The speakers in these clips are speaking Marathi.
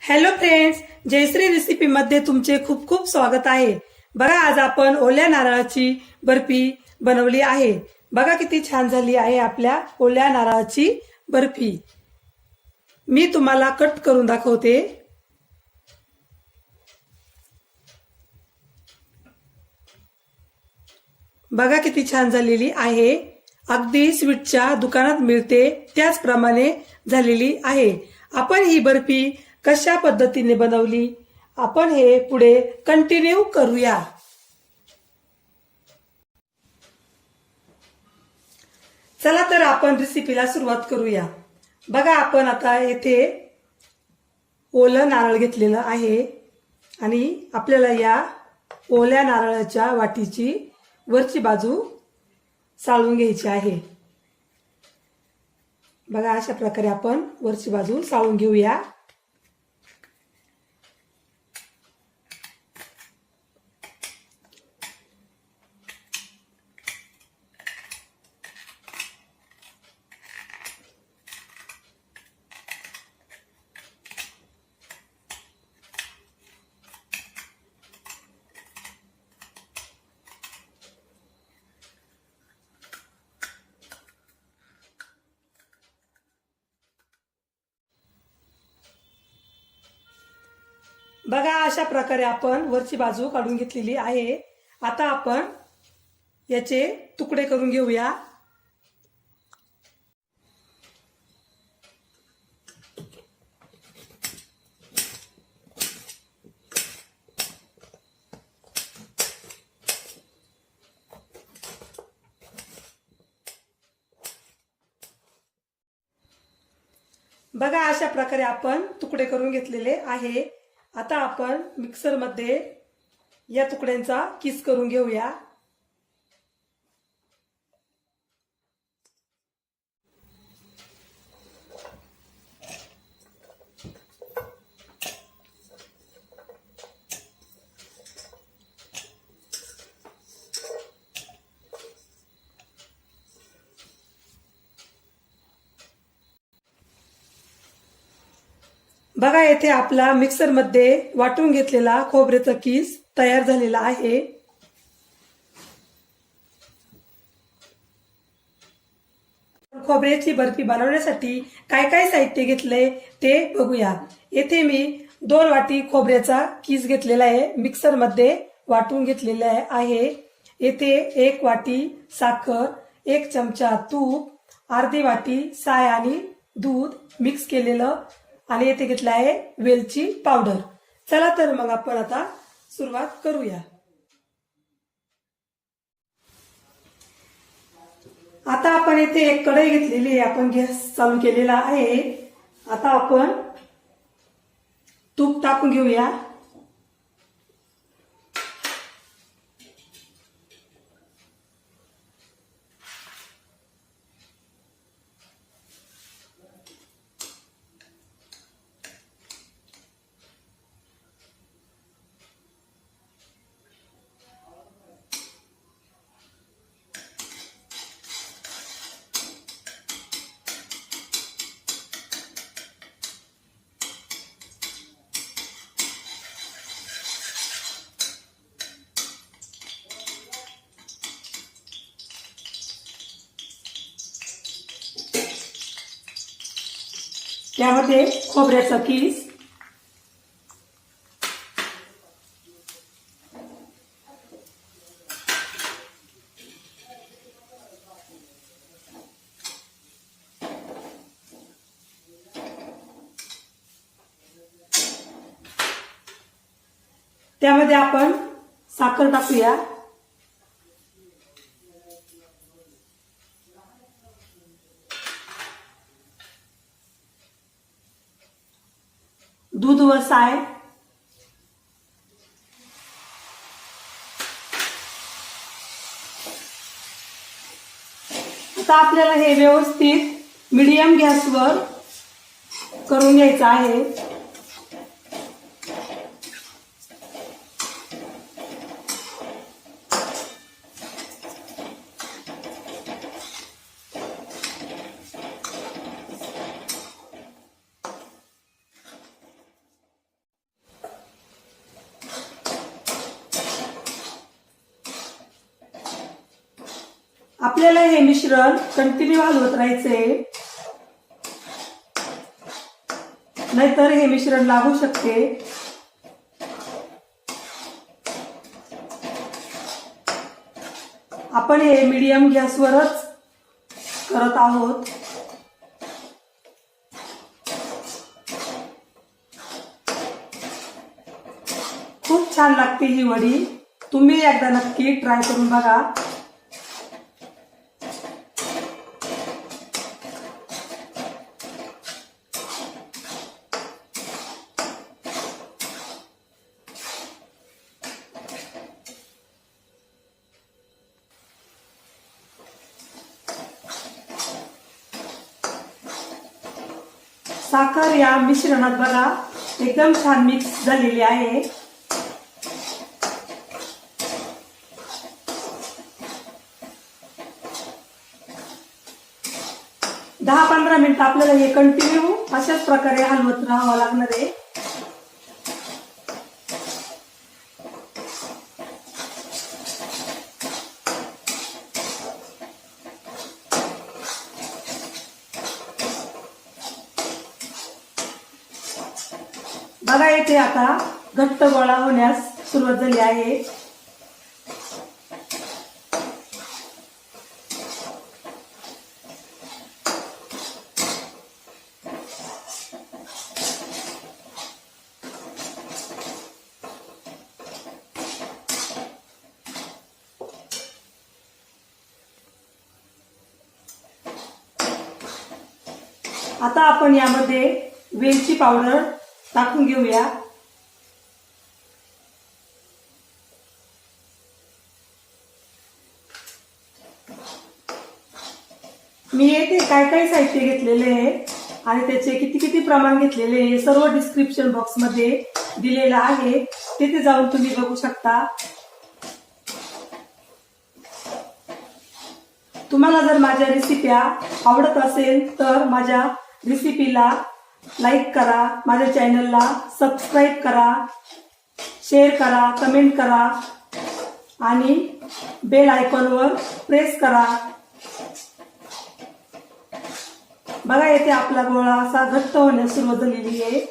हॅलो फ्रेंड्स, जयश्री रेसिपी मध्ये तुमचे खूप खूप स्वागत आहे। बघा, आज आपण ओल्या नारळाची बर्फी बनवली आहे। बघा किती छान झाली आहे आपल्या ओल्या नारळाची बर्फी। मी तुम्हाला कट करून दाखवते। बघा किती छान झालेली आहे। अगदी स्वीटच्या दुकानात मिळते त्याचप्रमाणे झालेली आहे। आपण ही बर्फी कशा पद्धतीने बनवली आपण हे पुढे कंटिन्यू करूया। चला तर आपण रेसिपीला सुरुवात करूया। बघा, आपण आता येथे ओलं नारळ घेतलेलं आहे आणि आपल्याला या ओल्या नारळाच्या वाटीची वरची बाजू साळून घ्यायची आहे। बघा, अशा प्रकारे आपण वरची बाजू साळून घेऊया। बघा, अशा प्रकारे आपण वरची बाजू काढून घेतलेली आहे। आता आपण याचे तुकडे करून घेऊया। बघा, अशा प्रकारे आपण तुकडे करून घेतलेले आहे। आता आपण मिक्सर मध्ये या तुकड्यांचा किस करून घेऊया। बघा, येथे आपला मिक्सर मध्ये वाटून घेतलेला खोबऱ्याचा किस तयार झालेला आहे। खोबऱ्याची बर्फी बनवण्यासाठी काय काय साहित्य घेतले ते बघूया। येथे मी 2 वाटी खोबऱ्याचा किस घेतलेला आहे, मिक्सर मध्ये वाटून घेतलेला आहे। येथे 1 वाटी साखर, 1 चमचा तूप, अर्धी वाटी साय आणि दूध मिक्स केलेलं आणि येथे घेतला आहे वेलची पावडर। चला तर मग आपण आता सुरुवात करूया। आता आपण येथे एक कढई घेतलेली आहे, आपण गॅस चालू केलेला आहे। आता आपण तूप टाकून घेऊया। त्यामध्ये खोबऱ्याचा किस, त्यामध्ये आपण साखर टाकूया। दूध व साय, आता आपल्याला हे व्यवस्थित मीडियम गॅसवर करून घ्यायचं आहे। आपल्याला हे मिश्रण कंटिन्यू हलवत राहायचंय, नाहीतर हे मिश्रण लागू शकते. आपण हे मीडियम गॅसवरच करत आहोत. खूप छान लागते ही वडी. तुम्ही एकदा नक्की ट्राय करून बघा. साखर या मिश्रणात बघा एकदम छान मिक्स झालेली आहे. दहा 15 मिनिट आपल्याला हे कंटिन्यू अशाच प्रकारे हलवत राहावं लागणार आहे. बघा इथे आता घट्ट गोळा होण्यास सुरुवात झाली आहे. आता आपण यामध्ये वेलची पावडर टाकून घेऊया. मी येथे काय काय साहित्य घेतलेले आहे आणि त्याचे किती किती प्रमाण घेतलेले हे सर्व डिस्क्रिप्शन बॉक्स मध्ये दिलेलं आहे. तिथे जाऊन तुम्ही बघू शकता. तुम्हाला जर माझ्या रेसिप्या आवडत असेल तर माझ्या रेसिपीला लाईक करा, माझ्या चॅनलला सबस्क्राईब करा, शेअर करा, कमेंट करा आणि बेल आयकॉनवर प्रेस करा. बघा येथे आपला गोळा असा घट्ट होण्यास सुरुवात झालेली आहे.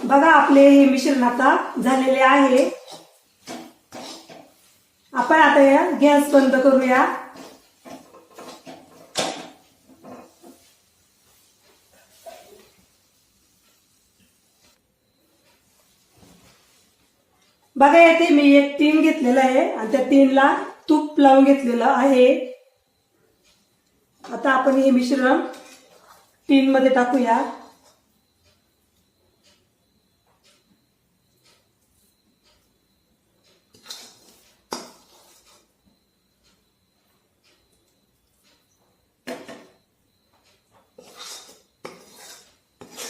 बघा आपले हे मिश्रण आता झालेले आहे. आपण आता या गॅस बंद करूया. बघा येथे मी एक टीन घेतलेला आहे आणि त्या टीनला तूप लावून घेतलेलं आहे. आता आपण हे मिश्रण टीन मध्ये टाकूया.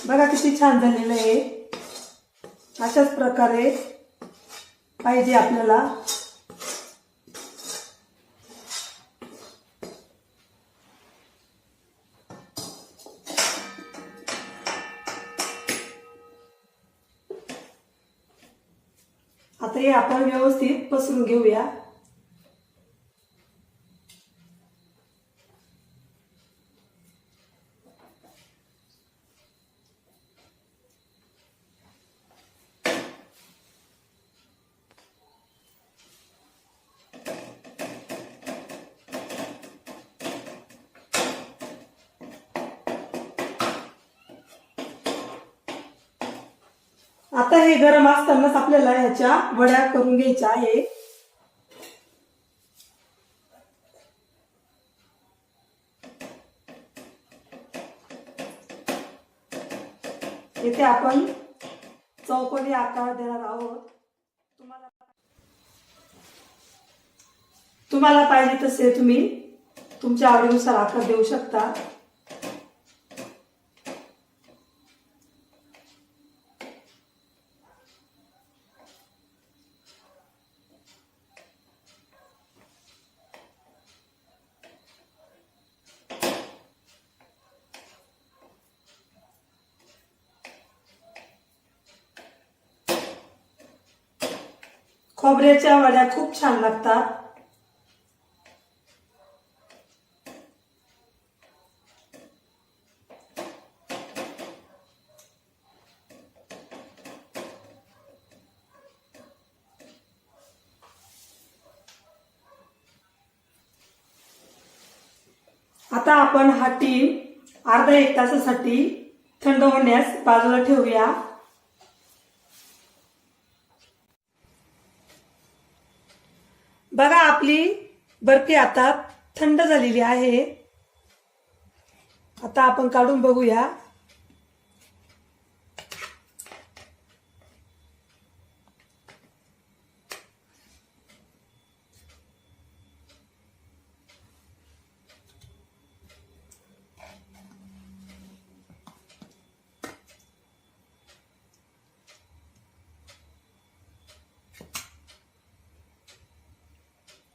बघा किती छान झालेलं आहे. अशाच प्रकारे पाहिजे आपल्याला. आता हे आपण व्यवस्थित पसरून घेऊया. आता हे गरम असतानाच आपल्याला ह्याच्या वड्या करून घ्यायच्या आहे. इथे आपण चौकोनी आकार देणार आहोत. तुम्हाला पाहिजे तसे तुम्ही तुमच्या आवडीनुसार आकार देऊ शकता. खोबऱ्याच्या वड्या खूप छान लागतात. आता आपण हा टीन अर्धा एक तासासाठी थंड होण्यास बाजूला ठेवूया. बघा आपली बर्फी आता थंड झालेली आहे. आता आपण काढून बघूया.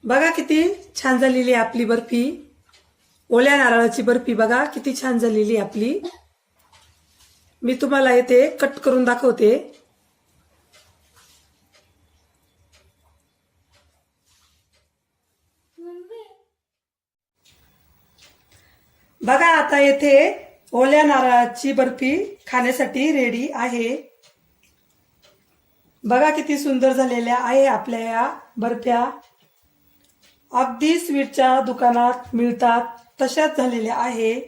बघा किती छान झालेली आहे आपली बर्फी. ओल्या नारळाची बर्फी बघा किती छान झालेली आहे आपली. मी तुम्हाला इथे कट करून दाखवते. बघा आता येथे ओल्या नारळाची बर्फी खाण्यासाठी रेडी आहे. बघा किती सुंदर झालेल्या आहे आपल्या या बर्फ्या. अगदी स्वीटच्या दुकानात मिळतात तशाच झालेल्या आहे.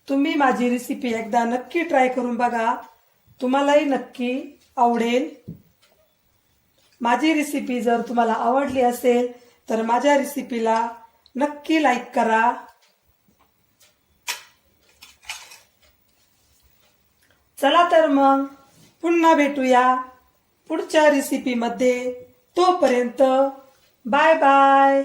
तुम्ही माझी रेसिपी एकदा नक्की ट्राय करून बघा. तुम्हालाही नक्की आवडेल. माझी रेसिपी जर तुम्हाला आवडली असेल तर माझ्या रेसिपीला नक्की लाईक करा. चला तर मग पुन्हा भेटूया पुढच्या रेसिपीमध्ये. तोपर्यंत बाय बाय.